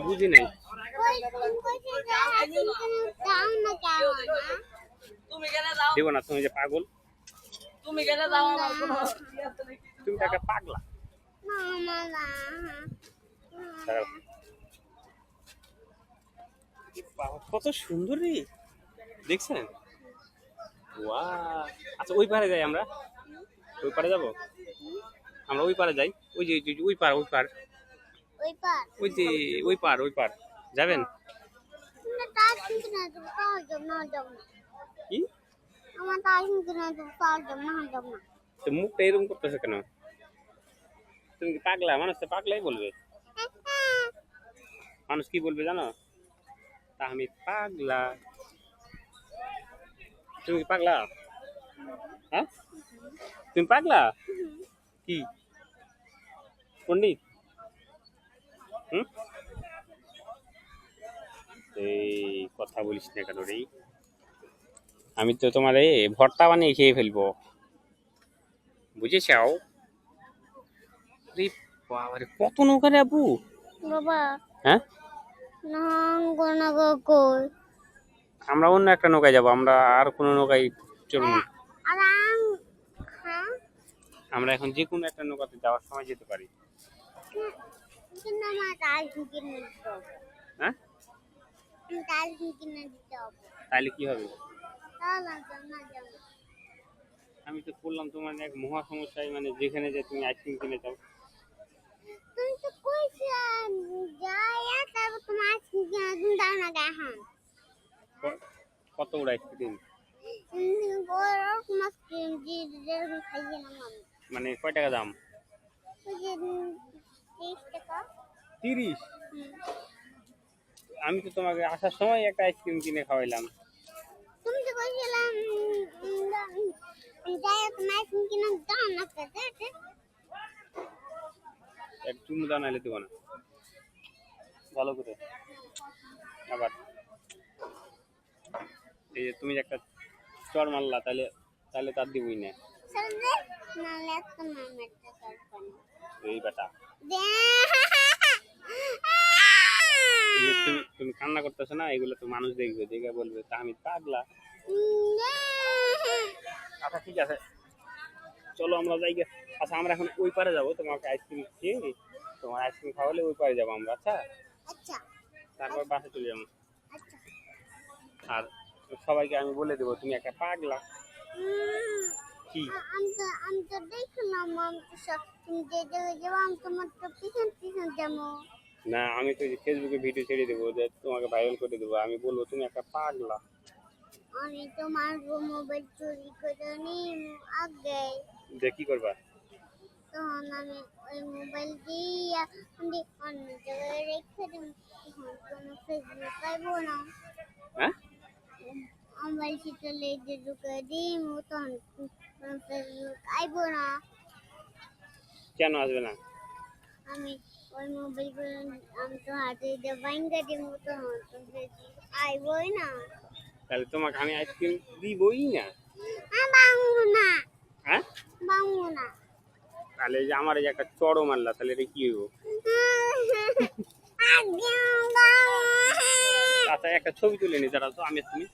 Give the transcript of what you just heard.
বুঝি নাই। দেবো না, তুমি যে পাগল, তুমি তো একটা পাগলা। কত সুন্দর রে, দেখছেন? ওয়াও। আচ্ছা ওই পারে যাই আমরা, ওই পারে যাবো আমরা, ওই পারে যাই, ওই যে ওই পার, ওই পার, ওই যে ওই পার যাবেন কি? তো মুখটা এরকম করতেছে কেন? তুমি কি পাগলা? মানুষ তো পাগলাই বলবে। মানুষ কি বলবে জানো? তাহমিদ পাগলা। তুমি কি পাগলা? হ্যাঁ, তুমি পাগলা কি পণ্ডিত? হুম, এই কথা বলিস না কেন রে? আমি তো তোমার ভর্তা বানিয়ে খেয়ে ফেলবো, বুঝেছাও? বাবারে কত নৌকা রে আপু! বাবা হ্যাঁ, আমরা অন্য একটা নৌকায় যাবো, আমরা আর কোনো নৌকায় চলবো না। আমরা এখন যে কোনো একটা নৌকাতে যাওয়ার সময় যেতে পারি। হ্যাঁ, তাহলে কি হবে? আমি তো বললাম তোমার এক মহা সমস্যায়, মানে যেখানে যে তুমি আইসক্রিম কিনে চাও। কত বড় আইসক্রিম? মানে কয় টাকা দাম? 30। আমি তো তোমাকে আসার সময় একটা আইসক্রিম কিনে খাওয়াইলাম। এক চুমু দাও, নাহলে দেবো না। ভালো করে আবার এই যে তুমি একটা চর মারলা, তাহলে তাহলে তার দিবই না। এই বেটা, তুমি কান্না করতেছো না, এগুলো তো মানুষ দেখবে, দেখে বলবে তাহমিদ পাগলা। আচ্ছা ঠিক আছে, চলো আমরা যাই গে। আচ্ছা আমরা এখন ওই পারে যাবো, তোমাকে আইসক্রিম খেয়ে, তোমার আইসক্রিম খাওয়ালে ওই পারে যাবো আমরা। আচ্ছা, তারপর বাসে চলে যাবো। আর সবাইকে আমি বলে দেবো তুমি একটা পাগলা। কি? না, আমি তো ফেসবুকে ভিডিও ছেড়ে দেবো, যে তোমাকে ভাইরাল করে দেবো, আমি বলবো তুমি একটা পাগলা। আমি তোমার মোবাইল চুরি করে নিই আগে। যে কি করবা? তখন আমি ওই মোবাইল দিয়ে অন্য জায়গায় রেখে দেব, তখন কোনো ফেসবুক পাইবো না। হ্যাঁ, মোবাইল সেটা লেগে ঢুকে দিই, তখন কোনো ফেসবুক আইবো না। কেন আসবে না? আমি ওই মোবাইল আমি তো হাতে দিয়ে ভাঙ্গা দিব, তখন তো ফেসবুক আইবই না। তাহলে তোমাকে আমি আইসক্রিম দিবই না। বাংবো না। হ্যাঁ, বাংবো না। তাহলে যে আমার এই একটা চড়ও মারলা, তাহলে এটা কি হইব? আচ্ছা একটা ছবি তুলে নি, দাঁড়াও তো, আমি তুমি